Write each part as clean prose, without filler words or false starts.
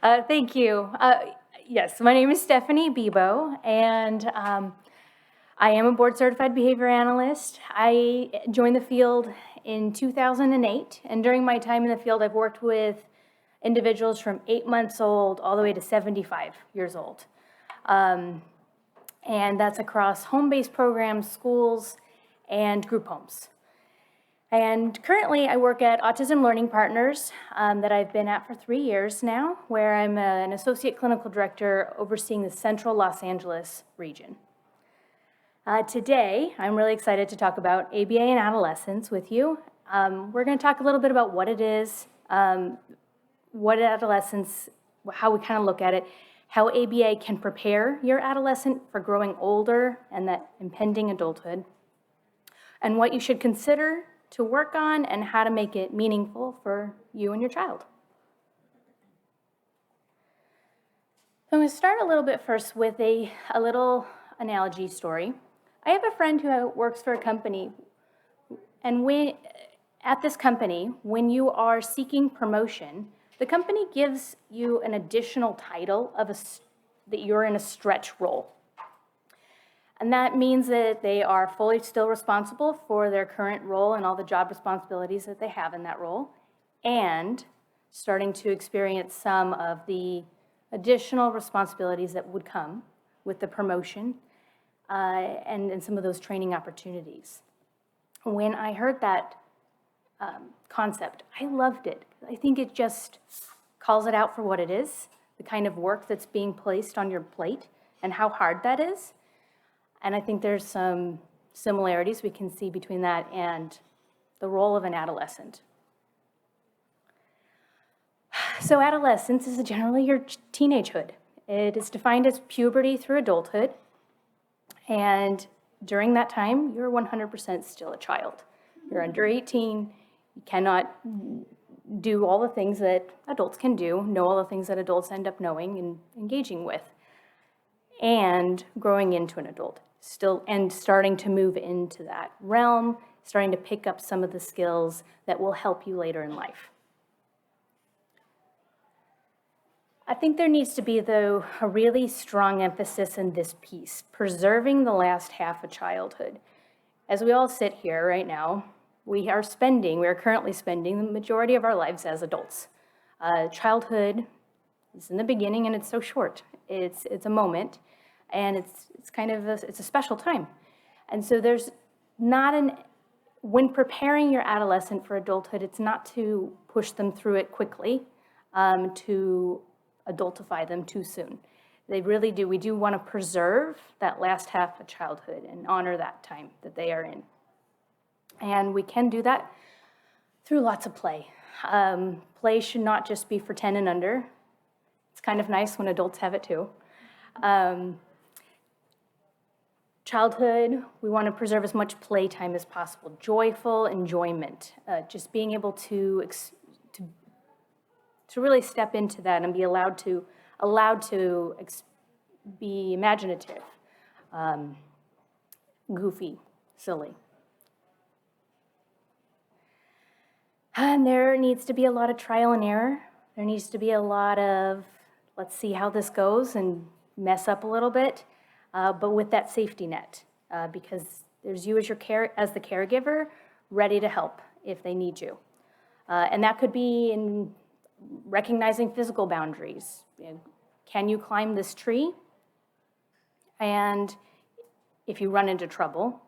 Thank you. Yes, my name is Stephanie Bibeau, and I am a board-certified behavior analyst. I joined the field in 2008, and during my time in the field, I've worked with individuals from 8 months old all the way to 75 years old. And that's across home-based programs, schools, and group homes. And currently, I work at Autism Learning Partners that I've been at for 3 years now, where I'm an associate clinical director overseeing the central Los Angeles region. Today, I'm really excited to talk about ABA and adolescence with you. We're going to talk a little bit about what it is, what adolescence, how we kind of look at it, how ABA can prepare your adolescent for growing older and that impending adulthood, and what you should consider to work on and how to make it meaningful for you and your child. So I'm going to start a little bit first with a little analogy story. I have a friend who works for a company, and at this company, when you are seeking promotion, the company gives you an additional title that you're in a stretch role. And that means that they are fully still responsible for their current role and all the job responsibilities that they have in that role, and starting to experience some of the additional responsibilities that would come with the promotion and some of those training opportunities. When I heard that concept, I loved it. I think it just calls it out for what it is, the kind of work that's being placed on your plate and how hard that is. And I think there's some similarities we can see between that and the role of an adolescent. So adolescence is generally your teenagehood. It is defined as puberty through adulthood. And during that time, you're 100% still a child. You're under 18. You cannot do all the things that adults can do, know all the things that adults end up knowing and engaging with, and growing into an adult. Still, and starting to move into that realm, starting to pick up some of the skills that will help you later in life. I think there needs to be, though, a really strong emphasis in this piece, preserving the last half of childhood. As we all sit here right now, we are currently spending the majority of our lives as adults. Childhood is in the beginning, and it's so short. It's a moment. And it's kind of it's a special time. And so there's not when preparing your adolescent for adulthood, it's not to push them through it quickly, to adultify them too soon. We do want to preserve that last half of childhood and honor that time that they are in. And we can do that through lots of play. Play should not just be for 10 and under. It's kind of nice when adults have it too. Childhood, we want to preserve as much playtime as possible, joyful enjoyment, just being able to really step into that and be allowed to be imaginative, goofy, silly. And there needs to be a lot of trial and error. There needs to be a lot of, let's see how this goes and mess up a little bit. But with that safety net, because there's you as the caregiver, ready to help if they need you. And that could be in recognizing physical boundaries. Can you climb this tree? And if you run into trouble,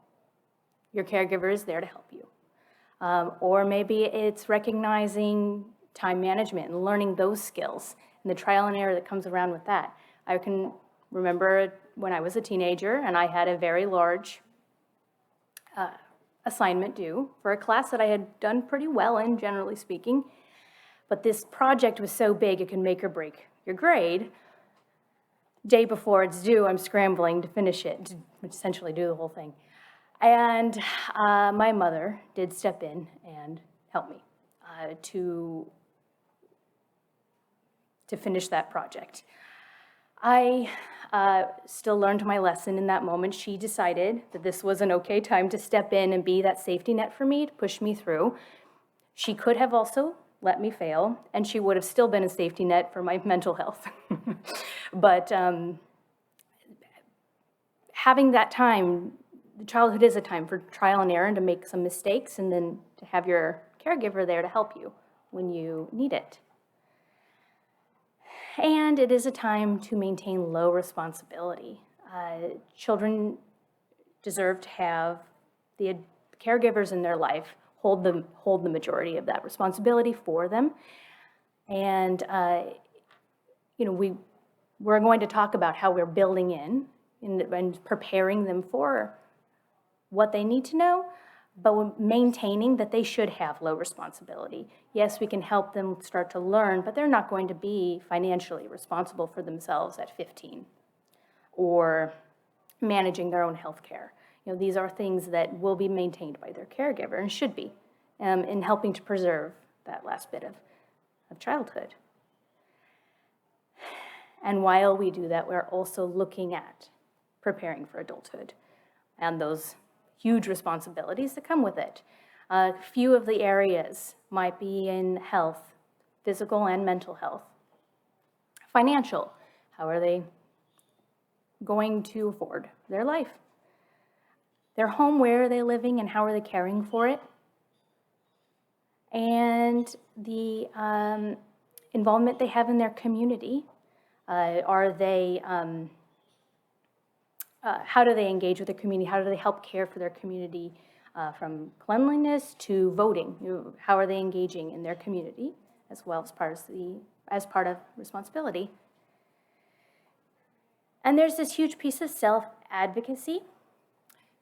your caregiver is there to help you. Or maybe it's recognizing time management and learning those skills and the trial and error that comes around with that. I can remember when I was a teenager and I had a very large assignment due for a class that I had done pretty well in, generally speaking. But this project was so big it could make or break your grade. Day before it's due, I'm scrambling to finish it, to essentially do the whole thing. And my mother did step in and help me to finish that project. I still learned my lesson in that moment. She decided that this was an okay time to step in and be that safety net for me, to push me through. She could have also let me fail, and she would have still been a safety net for my mental health. But having that time, childhood is a time for trial and error and to make some mistakes, and then to have your caregiver there to help you when you need it. And it is a time to maintain low responsibility. Children deserve to have the caregivers in their life hold the majority of that responsibility for them. And we're going to talk about how we're building in and preparing them for what they need to know, but maintaining that they should have low responsibility. Yes, we can help them start to learn, but they're not going to be financially responsible for themselves at 15 or managing their own health care. These are things that will be maintained by their caregiver and should be in helping to preserve that last bit of childhood. And while we do that, we're also looking at preparing for adulthood and those huge responsibilities that come with it. A few of the areas might be in health, physical and mental health. Financial, how are they going to afford their life? Their home, where are they living and how are they caring for it? And the involvement they have in their community. How do they engage with their community? How do they help care for their community, from cleanliness to voting? How are they engaging in their community as well as part of responsibility? And there's this huge piece of self-advocacy.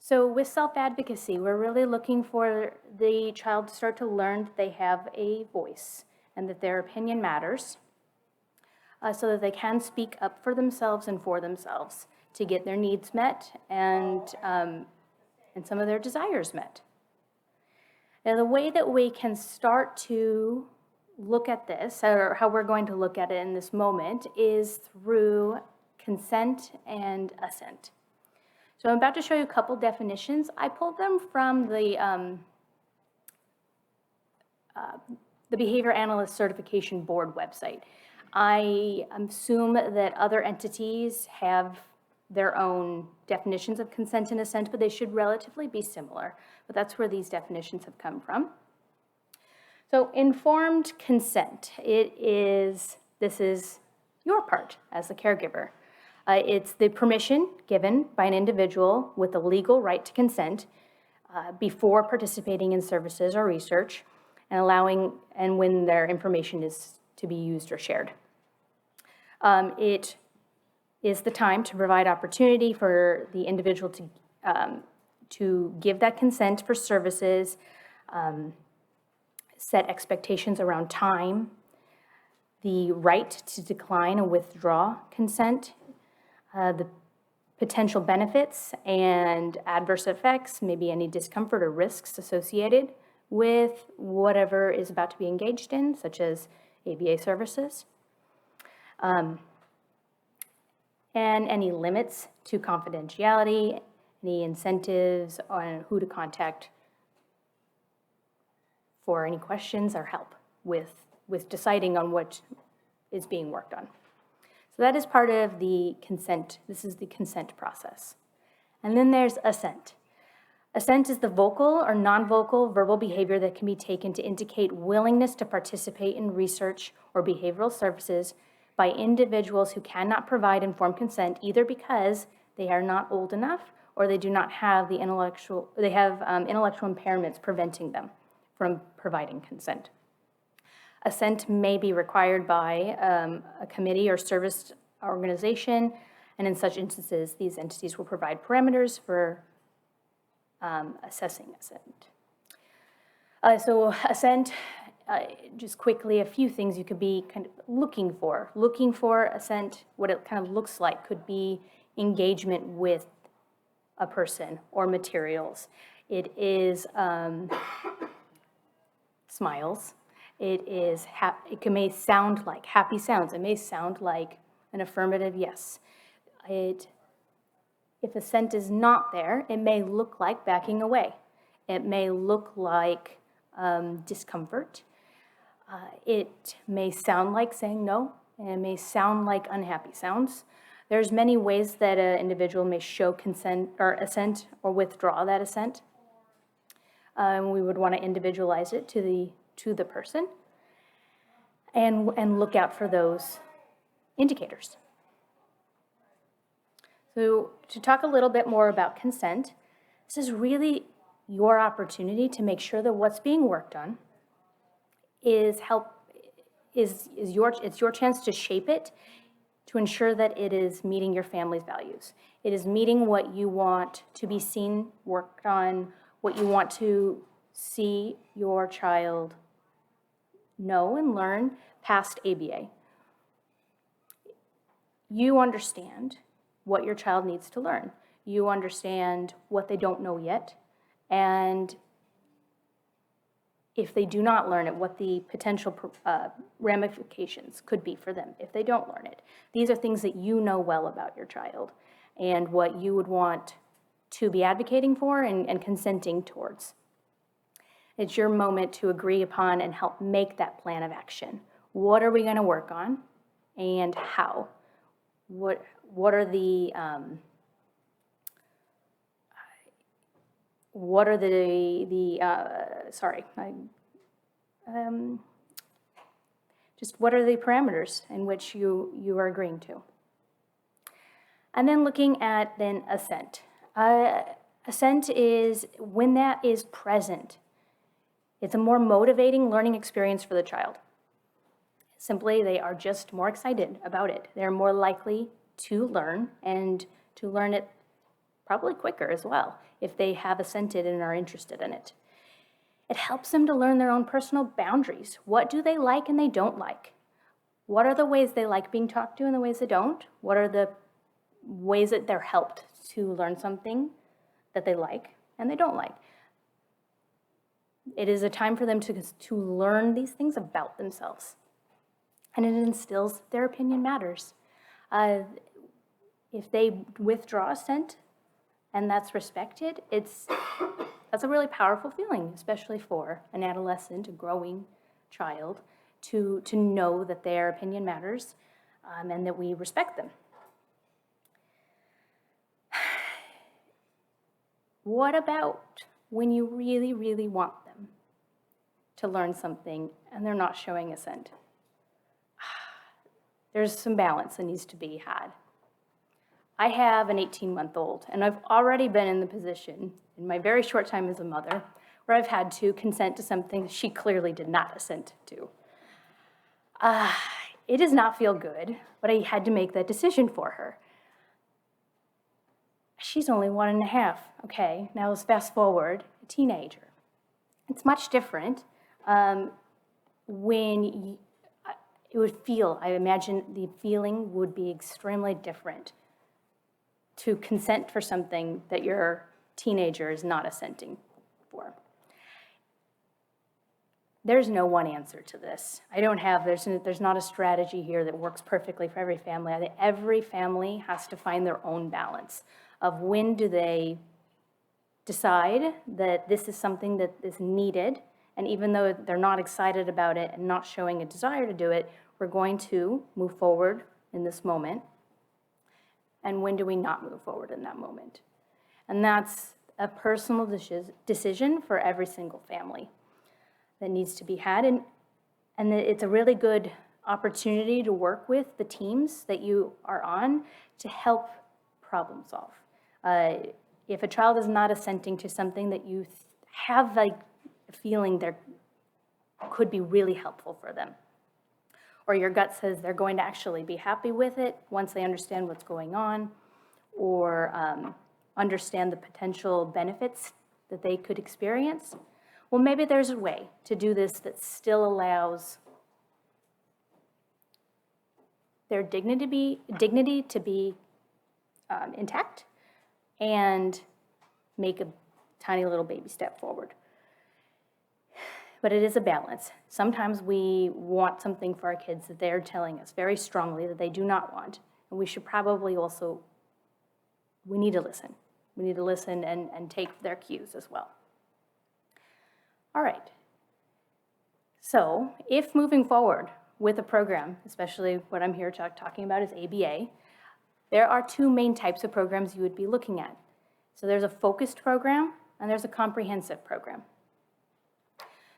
So with self-advocacy, we're really looking for the child to start to learn that they have a voice and that their opinion matters, so that they can speak up for themselves and for themselves to get their needs met and some of their desires met. Now, the way that we can start to look at this, or how we're going to look at it in this moment, is through consent and assent. So I'm about to show you a couple definitions. I pulled them from the Behavior Analyst Certification Board website. I assume that other entities have their own definitions of consent and assent, but they should relatively be similar. But that's where these definitions have come from. So informed consent, this is your part as the caregiver. It's the permission given by an individual with the legal right to consent before participating in services or research and when their information is to be used or shared. It is the time to provide opportunity for the individual to give that consent for services, set expectations around time, the right to decline or withdraw consent, the potential benefits and adverse effects, maybe any discomfort or risks associated with whatever is about to be engaged in, such as ABA services, and any limits to confidentiality, any incentives on who to contact for any questions or help with deciding on what is being worked on. So that is part of the consent. This is the consent process. And then there's assent. Assent is the vocal or non-vocal verbal behavior that can be taken to indicate willingness to participate in research or behavioral services by individuals who cannot provide informed consent, either because they are not old enough or they do not have intellectual impairments preventing them from providing consent. Assent may be required by a committee or service organization, and in such instances, these entities will provide parameters for assessing assent. So assent, just quickly, a few things you could be kind of looking for. Looking for assent, what it kind of looks like could be engagement with a person or materials. It is smiles. It may sound like happy sounds. It may sound like an affirmative yes. If assent is not there, it may look like backing away. It may look like discomfort. It may sound like saying no, and it may sound like unhappy sounds. There's many ways that an individual may show consent or assent or withdraw that assent. We would want to individualize it to the person and look out for those indicators. So to talk a little bit more about consent, this is really your opportunity to make sure that what's being worked on it's your chance to shape it, to ensure that it is meeting your family's values. It is meeting what you want to be seen, worked on, what you want to see your child know and learn past ABA. You understand what your child needs to learn. You understand what they don't know yet, and if they do not learn it, what the potential ramifications could be for them if they don't learn it. These are things that you know well about your child and what you would want to be advocating for and consenting towards. It's your moment to agree upon and help make that plan of action. What are we going to work on and how? What are the just what are the parameters in which you are agreeing to? And then looking at then assent. Assent is when that is present. It's a more motivating learning experience for the child. Simply, they are just more excited about it. They're more likely to learn and to learn it probably quicker as well if they have assented and are interested in it. It helps them to learn their own personal boundaries. What do they like and they don't like? What are the ways they like being talked to and the ways they don't? What are the ways that they're helped to learn something that they like and they don't like? It is a time for them to learn these things about themselves. And it instills their opinion matters. If they withdraw assent and that's respected, that's a really powerful feeling, especially for an adolescent, a growing child, to know that their opinion matters and that we respect them. What about when you really, really want them to learn something and they're not showing assent? There's some balance that needs to be had. I have an 18-month-old, and I've already been in the position in my very short time as a mother where I've had to consent to something she clearly did not assent to. It does not feel good, but I had to make that decision for her. She's only 1.5. Okay, now let's fast forward, a teenager. It's much different when it would feel, I imagine the feeling would be extremely different to consent for something that your teenager is not assenting for. There's no one answer to this. There's not a strategy here that works perfectly for every family. I think every family has to find their own balance of when do they decide that this is something that is needed, and even though they're not excited about it and not showing a desire to do it, we're going to move forward in this moment. And when do we not move forward in that moment? And that's a personal decision for every single family that needs to be had. And it's a really good opportunity to work with the teams that you are on to help problem solve. If a child is not assenting to something that you have like a feeling there could be really helpful for them, or your gut says they're going to actually be happy with it once they understand what's going on, or understand the potential benefits that they could experience, well, maybe there's a way to do this that still allows their dignity to be intact and make a tiny little baby step forward. But it is a balance. Sometimes we want something for our kids that they're telling us very strongly that they do not want. And we should probably also, we need to listen. We need to listen and take their cues as well. All right. So if moving forward with a program, especially what I'm here talking about is ABA, there are two main types of programs you would be looking at. So there's a focused program and there's a comprehensive program.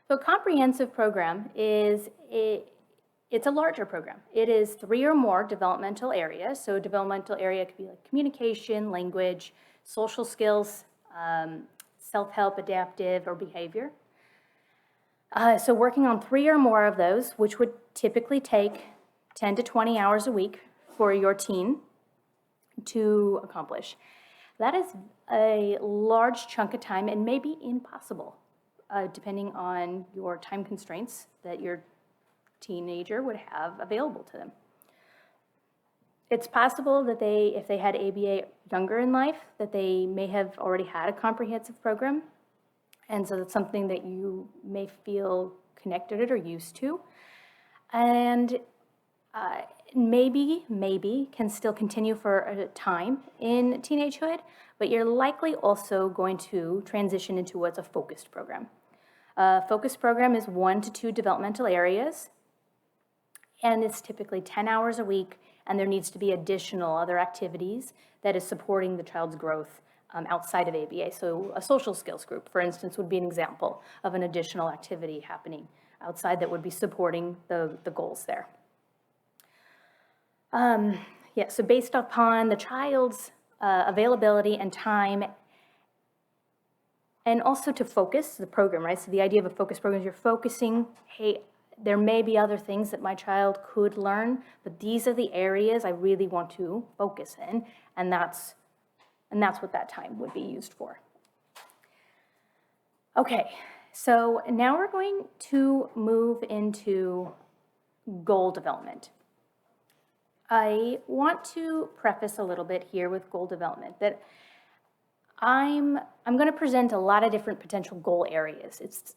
So a comprehensive program it's a larger program. It is 3 or more developmental areas. So a developmental area could be like communication, language, social skills, self-help, adaptive, or behavior. So working on 3 or more of those, which would typically take 10 to 20 hours a week for your teen to accomplish. That is a large chunk of time and maybe impossible, depending on your time constraints that your teenager would have available to them. It's possible that if they had ABA younger in life, that they may have already had a comprehensive program. And so that's something that you may feel connected or used to. And maybe can still continue for a time in teenagehood, but you're likely also going to transition into what's a focused program. A focused program is 1 to 2 developmental areas, and it's typically 10 hours a week, and there needs to be additional other activities that is supporting the child's growth outside of ABA. So a social skills group, for instance, would be an example of an additional activity happening outside that would be supporting the goals there. So based upon the child's availability and time, and also to focus the program, right? So the idea of a focus program is you're focusing, hey, there may be other things that my child could learn, but these are the areas I really want to focus in, and that's what that time would be used for. Okay, so now we're going to move into goal development. I want to preface a little bit here with goal development that I'm going to present a lot of different potential goal areas. It's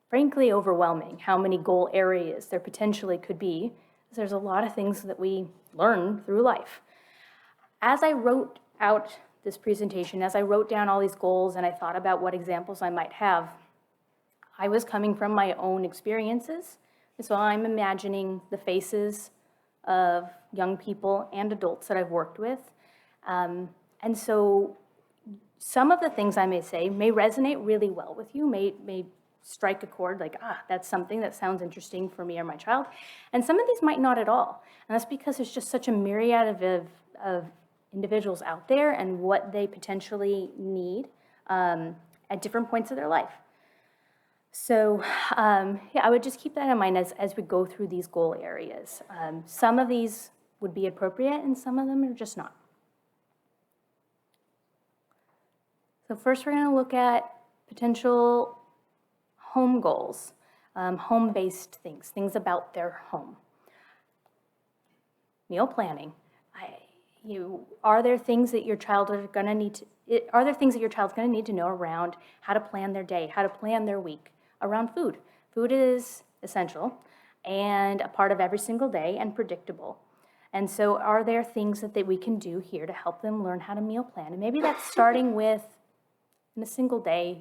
frankly overwhelming how many goal areas there potentially could be. There's a lot of things that we learn through life. As I wrote out this presentation, as I wrote down all these goals and I thought about what examples I might have, I was coming from my own experiences. So I'm imagining the faces of young people and adults that I've worked with. And so some of the things I may say may resonate really well with you, may strike a chord like, that's something that sounds interesting for me or my child. And some of these might not at all. And that's because there's just such a myriad of individuals out there and what they potentially need at different points of their life. So I would just keep that in mind as we go through these goal areas. Some of these would be appropriate and some of them are just not. So first we're going to look at potential home goals, home-based things about their home. Meal planning. Are there things that your child are going to need to, are there things that your child's going to need to know around how to plan their day, how to plan their week around food? Food is essential and a part of every single day and predictable. And so are there things that we can do here to help them learn how to meal plan? And maybe that's starting with, in a single day,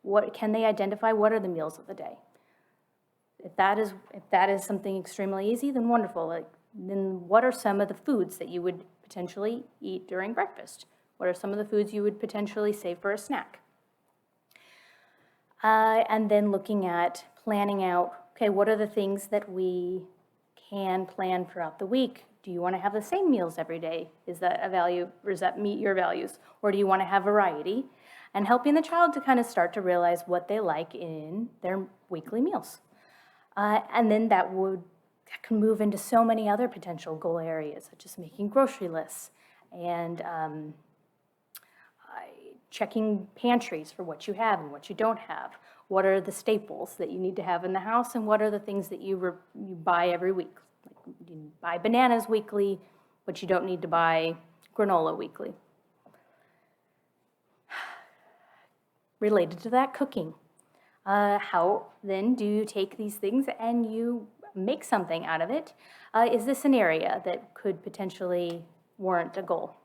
what can they identify? What are the meals of the day? If that is something extremely easy, then wonderful. Then what are some of the foods that you would potentially eat during breakfast? What are some of the foods you would potentially save for a snack? And then looking at planning out, okay, what are the things that we can plan throughout the week? Do you want to have the same meals every day? Is that a value, or does that meet your values? Or do you want to have variety? And helping the child to kind of start to realize what they like in their weekly meals. And then that can move into so many other potential goal areas, such as making grocery lists and checking pantries for what you have and what you don't have. What are the staples that you need to have in the house, and what are the things that you buy every week? Like you buy bananas weekly, but you don't need to buy granola weekly. Related to that, cooking. How then do you take these things and you make something out of it? Is this an area that could potentially warrant a goal?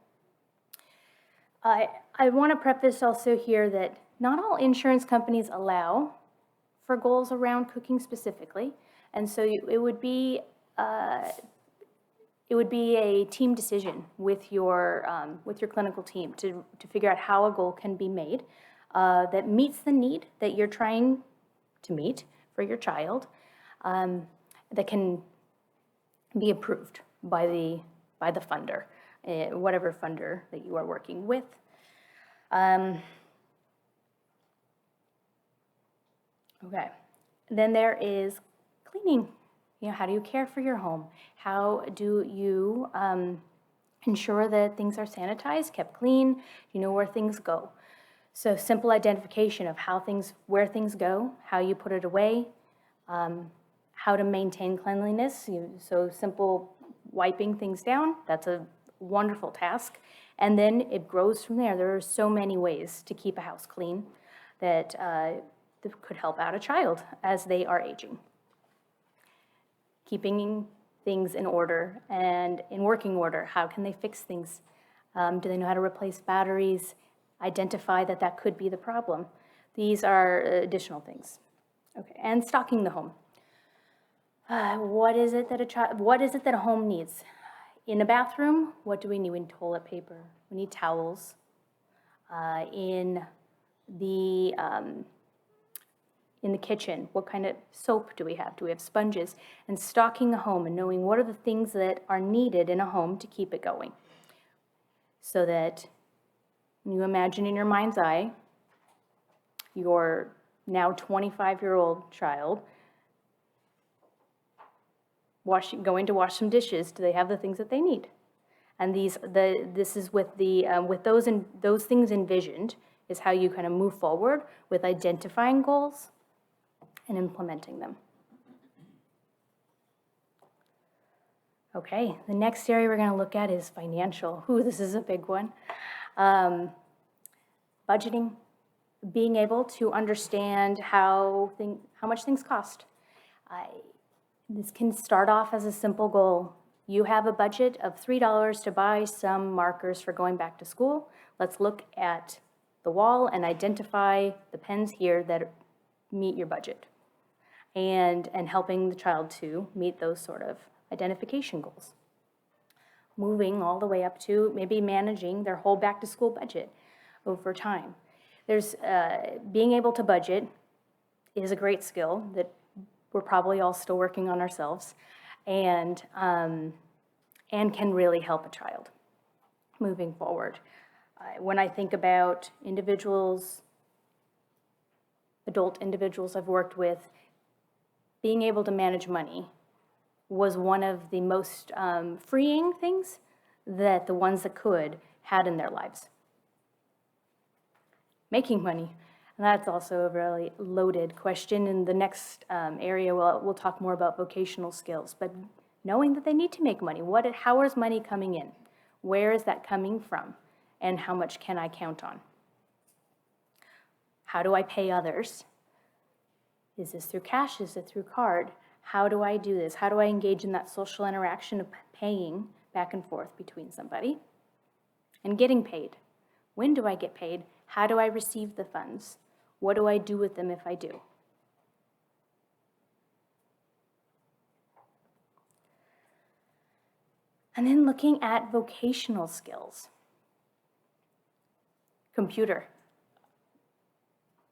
I want to preface also here that not all insurance companies allow for goals around cooking specifically. And so it would be a team decision with your clinical team to figure out how a goal can be made that meets the need that you're trying to meet for your child, that can be approved by the funder, whatever funder that you are working with. Okay, then there is cleaning. How do you care for your home? How do you ensure that things are sanitized, kept clean? You know where things go. So simple identification of where things go, how you put it away, how to maintain cleanliness. So simple wiping things down, that's a wonderful task. And then it grows from there. There are so many ways to keep a house clean that could help out a child as they are aging. Keeping things in order and in working order. How can they fix things? Do they know how to replace batteries? Identify that could be the problem. These are additional things. Okay, and stocking the home. What is it that a home needs? In the bathroom, what do we need? We need toilet paper. We need towels. In the kitchen, what kind of soap do we have? Do we have sponges? And stocking a home and knowing what are the things that are needed in a home to keep it going. So that when you imagine in your mind's eye, your now 25-year-old child going to wash some dishes, do they have the things that they need? And this is with those things envisioned is how you kind of move forward with identifying goals and implementing them. Okay, the next area we're going to look at is financial. This is a big one. Budgeting, being able to understand how much things cost. This can start off as a simple goal. You have a budget of $3 to buy some markers for going back to school. Let's look at the wall and identify the pens here that meet your budget, and helping the child to meet those sort of identification goals. Moving all the way up to maybe managing their whole back to school budget over time. There's being able to budget is a great skill that we're probably all still working on ourselves, and can really help a child moving forward. When I think about adult individuals I've worked with, being able to manage money was one of the most freeing things that the ones that could had in their lives. Making money, and that's also a really loaded question. In the next area, we'll talk more about vocational skills, but knowing that they need to make money. How is money coming in? Where is that coming from? And how much can I count on? How do I pay others? Is this through cash? Is it through card? How do I do this? How do I engage in that social interaction of paying back and forth between somebody? And getting paid. When do I get paid? How do I receive the funds? What do I do with them if I do? And then looking at vocational skills. Computer.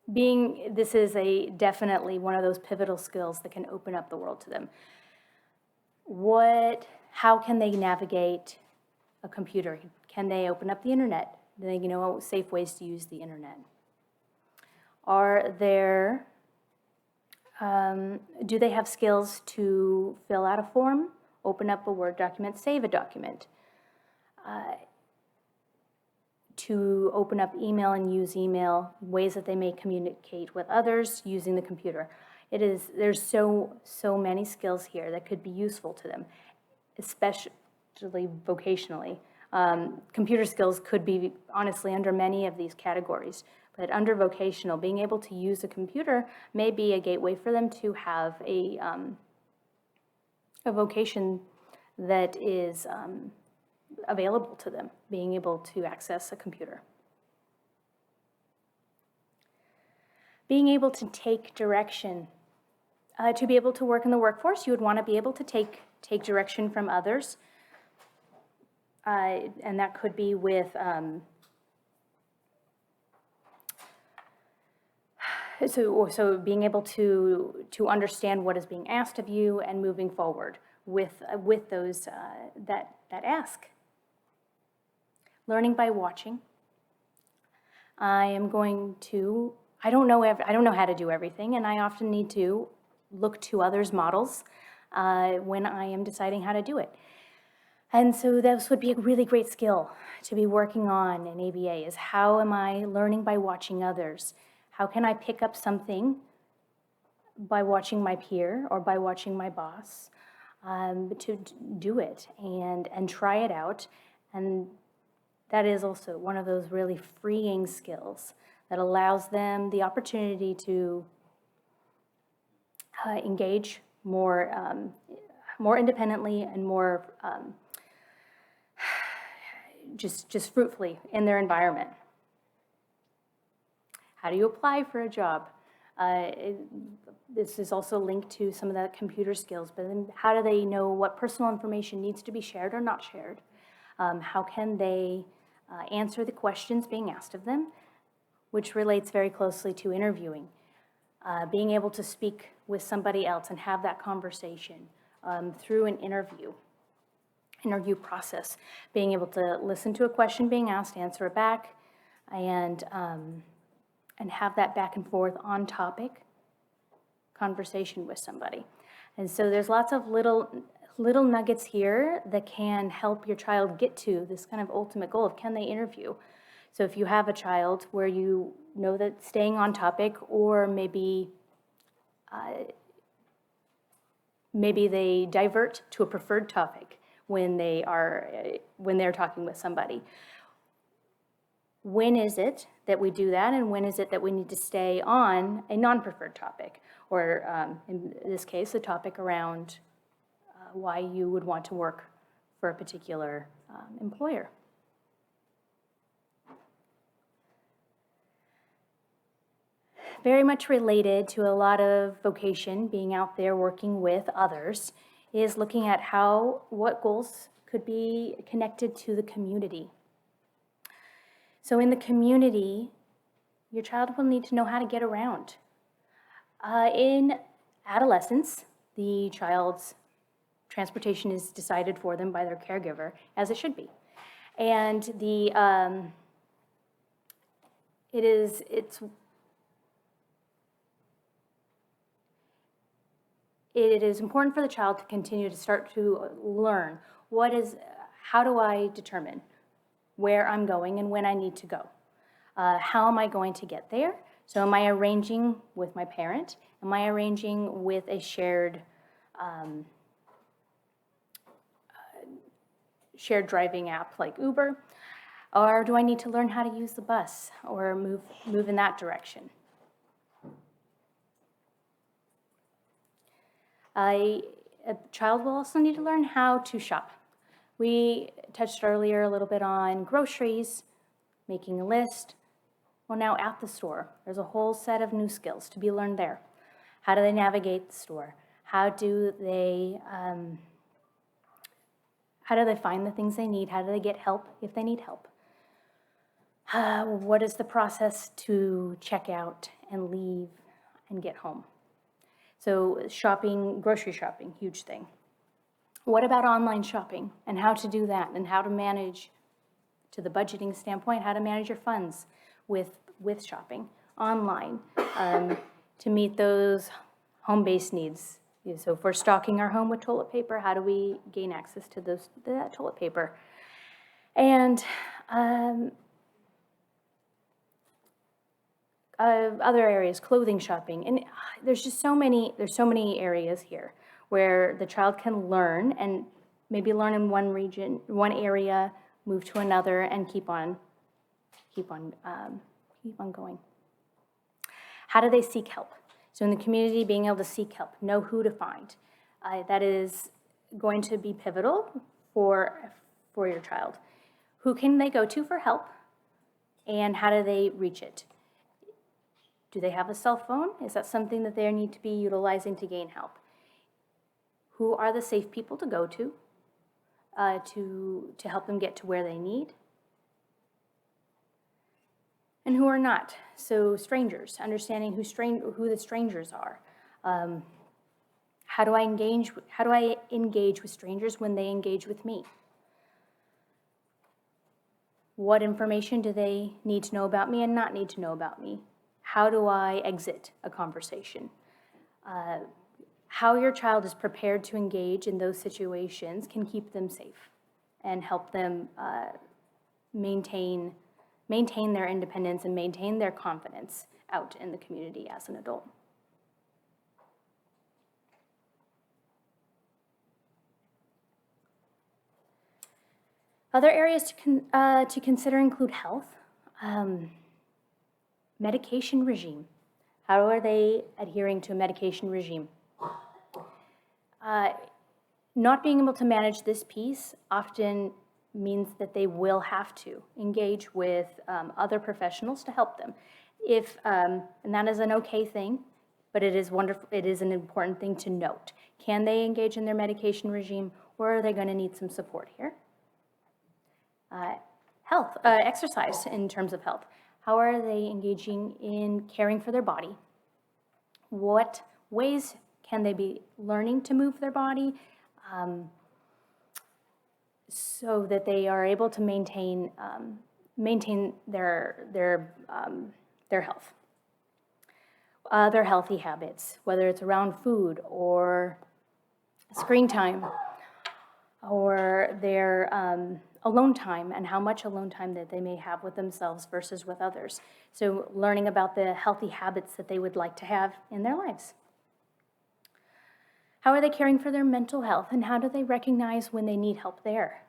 This is definitely one of those pivotal skills that can open up the world to them. How can they navigate a computer? Can they open up the internet? Do they know safe ways to use the internet? Do they have skills to fill out a form, open up a Word document, save a document? To open up email and use email, ways that they may communicate with others using the computer. There's so many skills here that could be useful to them, especially vocationally. Computer skills could be honestly under many of these categories, but under vocational, being able to use a computer may be a gateway for them to have a vocation that is available to them, being able to access a computer. Being able to take direction. To be able to work in the workforce, you would want to be able to take direction from others. And that could be with, so being able to understand what is being asked of you and moving forward with those that ask. Learning by watching. I don't know how to do everything, and I often need to look to others' models when I am deciding how to do it. And so this would be a really great skill to be working on in ABA, is how am I learning by watching others? How can I pick up something by watching my peer or by watching my boss to do it and try it out? And that is also one of those really freeing skills that allows them the opportunity to engage more independently and more just fruitfully in their environment. How do you apply for a job? This is also linked to some of the computer skills, but then how do they know what personal information needs to be shared or not shared? How can they answer the questions being asked of them, which relates very closely to interviewing. Being able to speak with somebody else and have that conversation through an interview process. Being able to listen to a question being asked, answer it back, and have that back and forth on topic conversation with somebody. And so there's lots of little nuggets here that can help your child get to this kind of ultimate goal of, can they interview? So if you have a child where you know that staying on topic, or maybe they divert to a preferred topic when they're talking with somebody. When is it that we do that, and when is it that we need to stay on a non-preferred topic, or in this case, a topic around why you would want to work for a particular employer. Very much related to a lot of vocation, being out there working with others, is looking at what goals could be connected to the community. So in the community, your child will need to know how to get around. In adolescence, the child's transportation is decided for them by their caregiver, as it should be. And it is important for the child to continue to start to learn how do I determine where I'm going and when I need to go? How am I going to get there? So am I arranging with my parent? Am I arranging with a shared driving app like Uber? Or do I need to learn how to use the bus or move in that direction? A child will also need to learn how to shop. We touched earlier a little bit on groceries, making a list. Well, now at the store, there's a whole set of new skills to be learned there. How do they navigate the store? How do they find the things they need? How do they get help if they need help? What is the process to check out and leave and get home? So grocery shopping, huge thing. What about online shopping and how to do that, and how to manage, to the budgeting standpoint, how to manage your funds with shopping online to meet those home-based needs. So if we're stocking our home with toilet paper, how do we gain access to that toilet paper? And other areas, clothing shopping, and there's so many areas here where the child can learn, and maybe learn in one region, one area, move to another, and keep on going. How do they seek help? So in the community, being able to seek help, know who to find, that is going to be pivotal for your child. Who can they go to for help, and how do they reach it? Do they have a cell phone? Is that something that they need to be utilizing to gain help? Who are the safe people to go to help them get to where they need? And who are not? So strangers, understanding who the strangers are. How do I engage with strangers when they engage with me? What information do they need to know about me and not need to know about me? How do I exit a conversation? How your child is prepared to engage in those situations can keep them safe and help them maintain their independence and maintain their confidence out in the community as an adult. Other areas to consider include health, medication regime. How are they adhering to a medication regime? Not being able to manage this piece often means that they will have to engage with other professionals to help them. And that is an okay thing, but it is wonderful. It is an important thing to note. Can they engage in their medication regime, or are they going to need some support here? Exercise in terms of health. How are they engaging in caring for their body? What ways can they be learning to move their body so that they are able to maintain their health? Their healthy habits, whether it's around food or screen time or their alone time, and how much alone time that they may have with themselves versus with others. So learning about the healthy habits that they would like to have in their lives. How are they caring for their mental health, and how do they recognize when they need help there?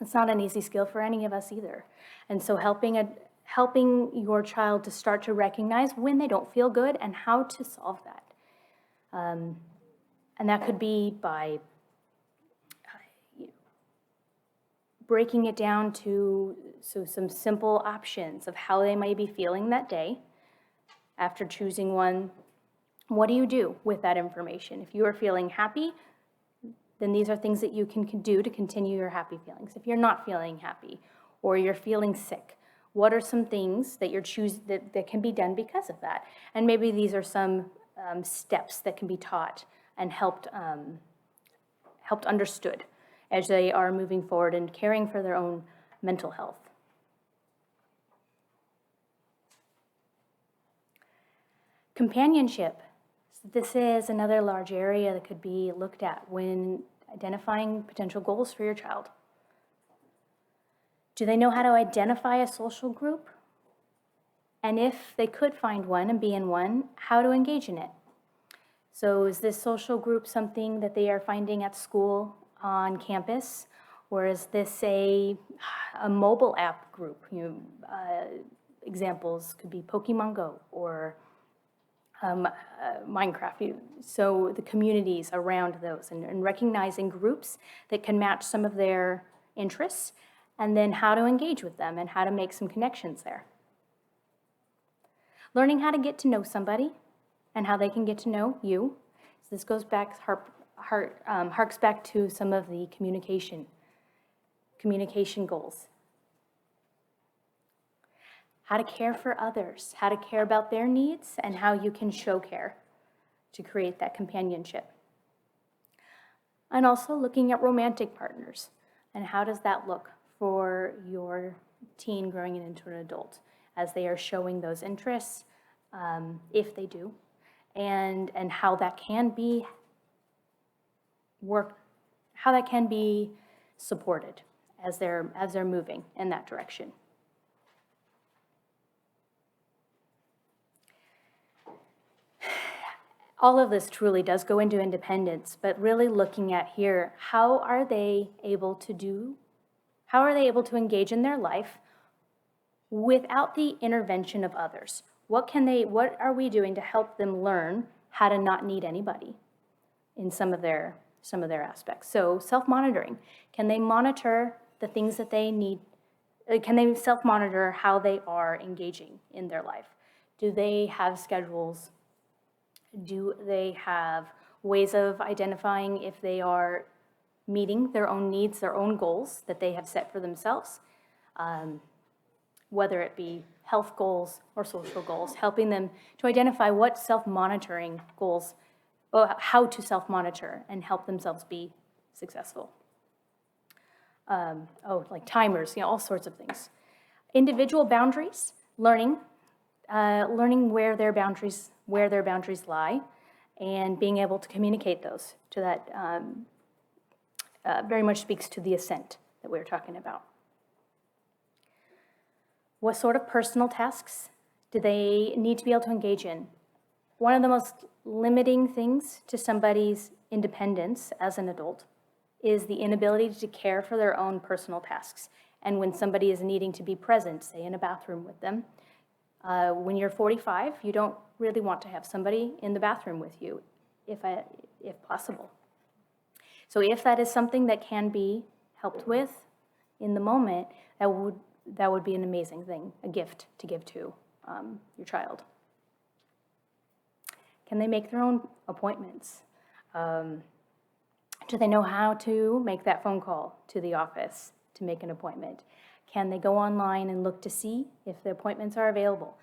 It's not an easy skill for any of us either. And so helping your child to start to recognize when they don't feel good and how to solve that. And that could be by breaking it down to some simple options of how they might be feeling that day. After choosing one, what do you do with that information? If you are feeling happy, then these are things that you can do to continue your happy feelings. If you're not feeling happy or you're feeling sick, what are some things that that can be done because of that? And maybe these are some steps that can be taught and helped understood as they are moving forward and caring for their own mental health. Companionship. So this is another large area that could be looked at when identifying potential goals for your child. Do they know how to identify a social group? And if they could find one and be in one, how to engage in it? So is this social group something that they are finding at school, on campus, or is this a mobile app group? Examples could be Pokemon Go or Minecraft. So the communities around those and recognizing groups that can match some of their interests, and then how to engage with them and how to make some connections there. Learning how to get to know somebody and how they can get to know you. So this goes back, harks back to some of the communication goals. How to care for others, how to care about their needs, and how you can show care to create that companionship. And also looking at romantic partners, and how does that look for your teen growing into an adult as they are showing those interests, if they do, and how that can be supported as they're moving in that direction. All of this truly does go into independence, but really looking at here, how are they able to engage in their life without the intervention of others? What are we doing to help them learn how to not need anybody in some of their aspects? So self-monitoring. Can they monitor the things that they need? Can they self-monitor how they are engaging in their life? Do they have schedules? Do they have ways of identifying if they are meeting their own needs, their own goals that they have set for themselves, whether it be health goals or social goals, helping them to identify what self-monitoring goals, or how to self-monitor and help themselves be successful. Like timers, all sorts of things. Individual boundaries, learning where their boundaries lie, and being able to communicate those to that very much speaks to the assent that we were talking about. What sort of personal tasks do they need to be able to engage in? One of the most limiting things to somebody's independence as an adult is the inability to care for their own personal tasks. And when somebody is needing to be present, say in a bathroom with them, when you're 45, you don't really want to have somebody in the bathroom with you, if possible. So if that is something that can be helped with in the moment, that would be an amazing thing, a gift to give to your child. Can they make their own appointments? Do they know how to make that phone call to the office to make an appointment? Can they go online and look to see if the appointments are available?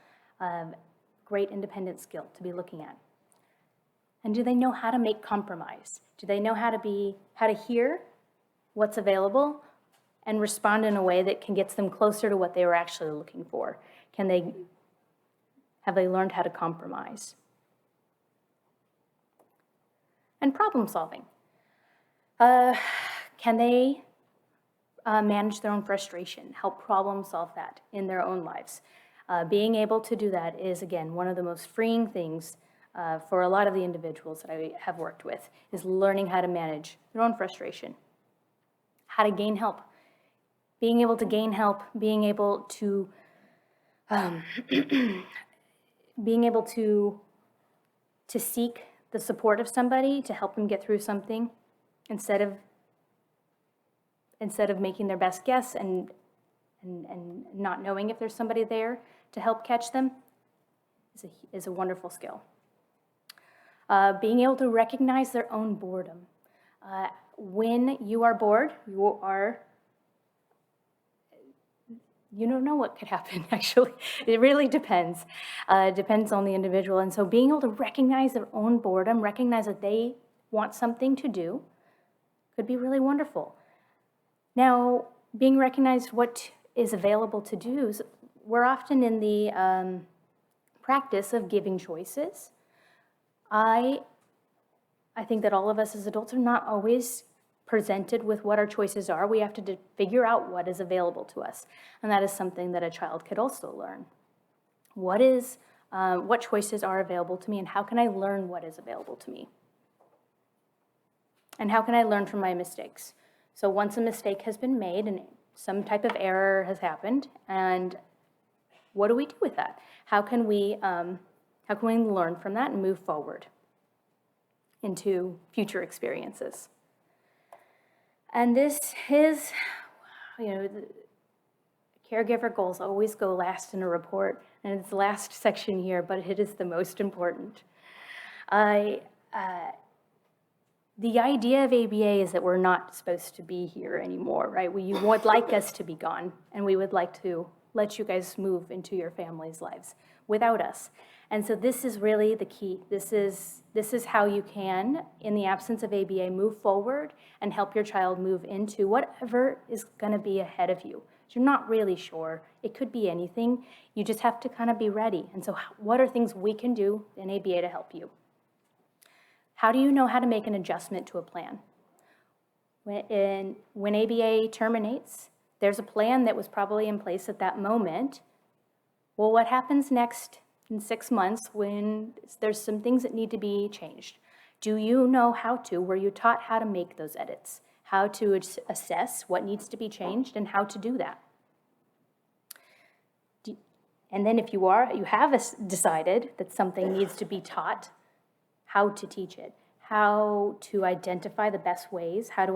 Great independent skill to be looking at. And do they know how to make compromise? Do they know how to hear what's available and respond in a way that can get them closer to what they were actually looking for? Have they learned how to compromise? And problem solving. Can they manage their own frustration, help problem solve that in their own lives? Being able to do that is, again, one of the most freeing things for a lot of the individuals that I have worked with, is learning how to manage their own frustration, how to gain help, being able to gain help, being able to seek the support of somebody to help them get through something instead of making their best guess and not knowing if there's somebody there to help catch them is a wonderful skill. Being able to recognize their own boredom. When you are bored, you don't know what could happen, actually. It really depends. It depends on the individual. And so being able to recognize their own boredom, recognize that they want something to do, could be really wonderful. Now, being recognized what is available to do, we're often in the practice of giving choices. I think that all of us as adults are not always presented with what our choices are. We have to figure out what is available to us. And that is something that a child could also learn. What choices are available to me, and how can I learn what is available to me? And how can I learn from my mistakes? So once a mistake has been made and some type of error has happened, and what do we do with that? How can we learn from that and move forward into future experiences? And this is, the caregiver goals always go last in a report, and it's the last section here, but it is the most important. The idea of ABA is that we're not supposed to be here anymore, right? You would like us to be gone, and we would like to let you guys move into your family's lives without us. And so this is really the key. This is how you can, in the absence of ABA, move forward and help your child move into whatever is going to be ahead of you. You're not really sure. It could be anything. You just have to kind of be ready. And so what are things we can do in ABA to help you? How do you know how to make an adjustment to a plan? When ABA terminates, there's a plan that was probably in place at that moment. Well, what happens next in 6 months when there's some things that need to be changed? Do you know how to? Were you taught how to make those edits? How to assess what needs to be changed and how to do that? And then if you have decided that something needs to be taught, how to teach it, how to identify the best ways, how to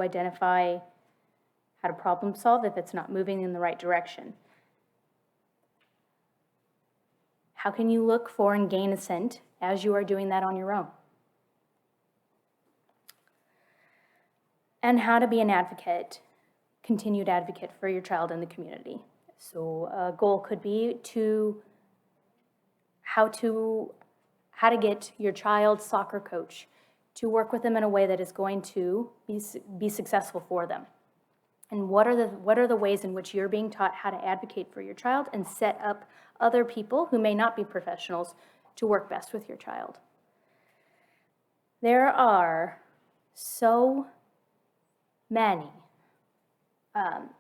problem solve if it's not moving in the right direction. How can you look for and gain assent as you are doing that on your own? And how to be an advocate, continued advocate for your child in the community. So a goal could be how to get your child's soccer coach to work with them in a way that is going to be successful for them. And what are the ways in which you're being taught how to advocate for your child and set up other people who may not be professionals to work best with your child? There are so many.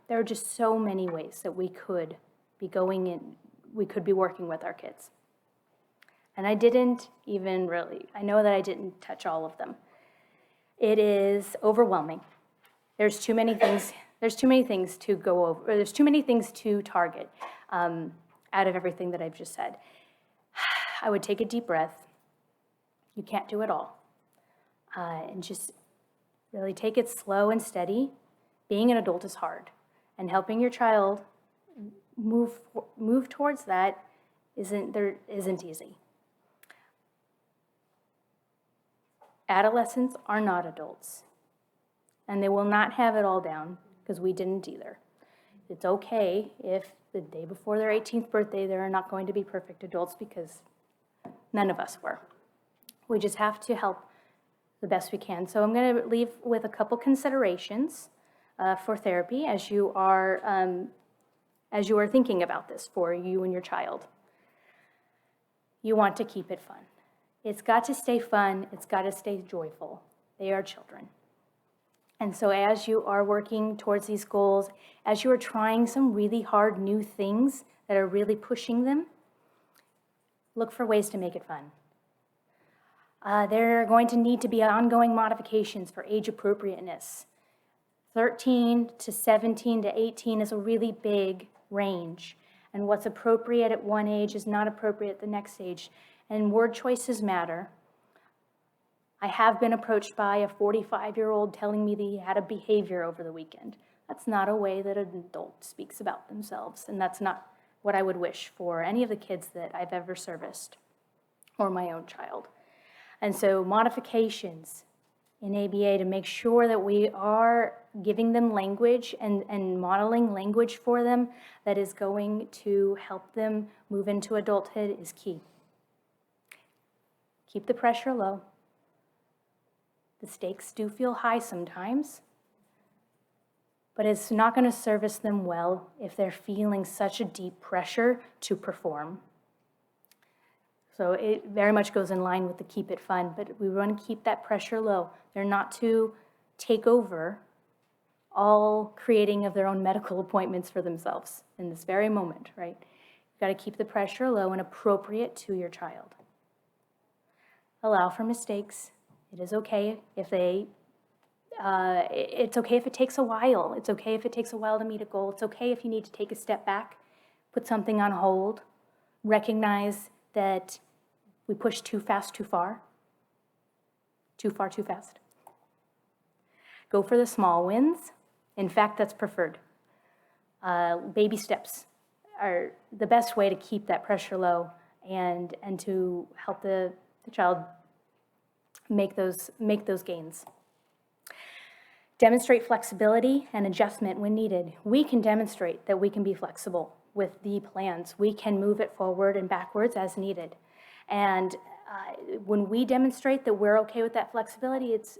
There are just so many ways that we could be working with our kids. And I know that I didn't touch all of them. It is overwhelming. There's too many things to go over, or there's too many things to target out of everything that I've just said. I would take a deep breath. You can't do it all. And just really take it slow and steady. Being an adult is hard, and helping your child move towards that isn't easy. Adolescents are not adults, and they will not have it all down, because we didn't either. It's okay if the day before their 18th birthday they're not going to be perfect adults, because none of us were. We just have to help the best we can. So I'm going to leave with a couple considerations for therapy as you are thinking about this for you and your child. You want to keep it fun. It's got to stay fun. It's got to stay joyful. They are children. And so as you are working towards these goals, as you are trying some really hard new things that are really pushing them, look for ways to make it fun. There are going to need to be ongoing modifications for age appropriateness. 13 to 17 to 18 is a really big range, and what's appropriate at one age is not appropriate at the next age, and word choices matter. I have been approached by a 45-year-old telling me that he had a behavior over the weekend. That's not a way that an adult speaks about themselves, and that's not what I would wish for any of the kids that I've ever serviced or my own child. And so modifications in ABA to make sure that we are giving them language and modeling language for them that is going to help them move into adulthood is key. Keep the pressure low. The stakes do feel high sometimes, but it's not going to service them well if they're feeling such a deep pressure to perform. So it very much goes in line with the keep it fun, but we want to keep that pressure low. They're not to take over all creating of their own medical appointments for themselves in this very moment, right? You've got to keep the pressure low and appropriate to your child. Allow for mistakes. It is okay if it's okay if it takes a while. It's okay if it takes a while to meet a goal. It's okay if you need to take a step back, put something on hold, recognize that we push too fast, too far, too fast. Go for the small wins. In fact, that's preferred. Baby steps are the best way to keep that pressure low and to help the child make those gains. Demonstrate flexibility and adjustment when needed. We can demonstrate that we can be flexible with the plans. We can move it forward and backwards as needed. And when we demonstrate that we're okay with that flexibility, it's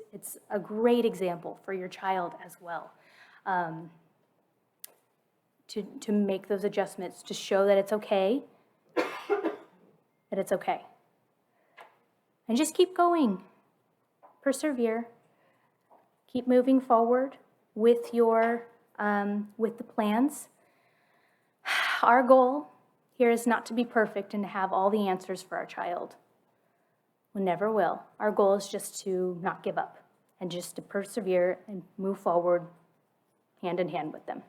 a great example for your child as well. To make those adjustments, to show that it's okay, And just keep going. Persevere. Keep moving forward with with the plans. Our goal here is not to be perfect and to have all the answers for our child. We never will. Our goal is just to not give up and just to persevere and move forward hand in hand with them.